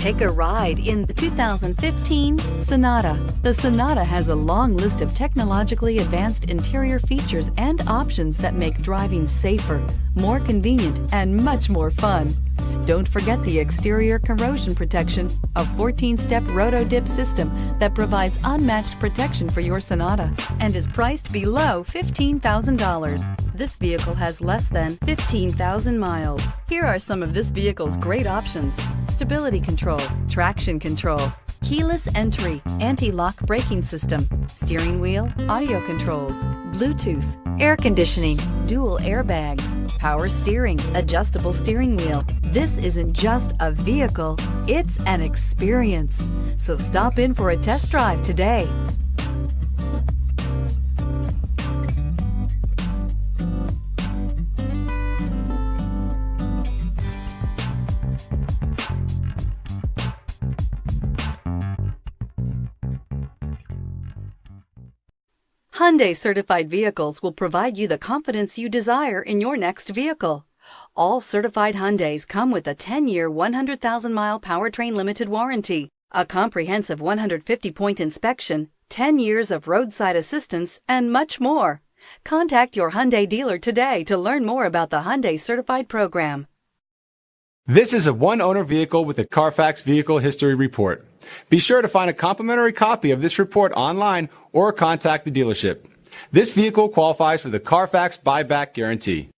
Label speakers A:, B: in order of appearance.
A: Take a ride in the 2015 Sonata. The Sonata has a long list of technologically advanced interior features and options that make driving safer, more convenient, and much more fun. Don't forget the exterior corrosion protection, a 14-step roto-dip system that provides unmatched protection for your Sonata and is priced below $15,000. This vehicle has less than 15,000 miles. Here are some of this vehicle's great options: stability control, traction control, keyless entry, anti-lock braking system, steering wheel audio controls, Bluetooth, air conditioning, dual airbags, power steering, adjustable steering wheel. This isn't just a vehicle, it's an experience. So stop in for a test drive today. Hyundai certified vehicles will provide you the confidence you desire in your next vehicle. All certified Hyundais come with a 10-year, 100,000-mile Powertrain Limited Warranty, a comprehensive 150-point inspection, 10 years of roadside assistance, and much more. Contact your Hyundai dealer today to learn more about the Hyundai Certified program.
B: This is a one-owner vehicle with a Carfax Vehicle History Report. Be sure to find a complimentary copy of this report online or contact the dealership. This vehicle qualifies for the Carfax Buyback Guarantee.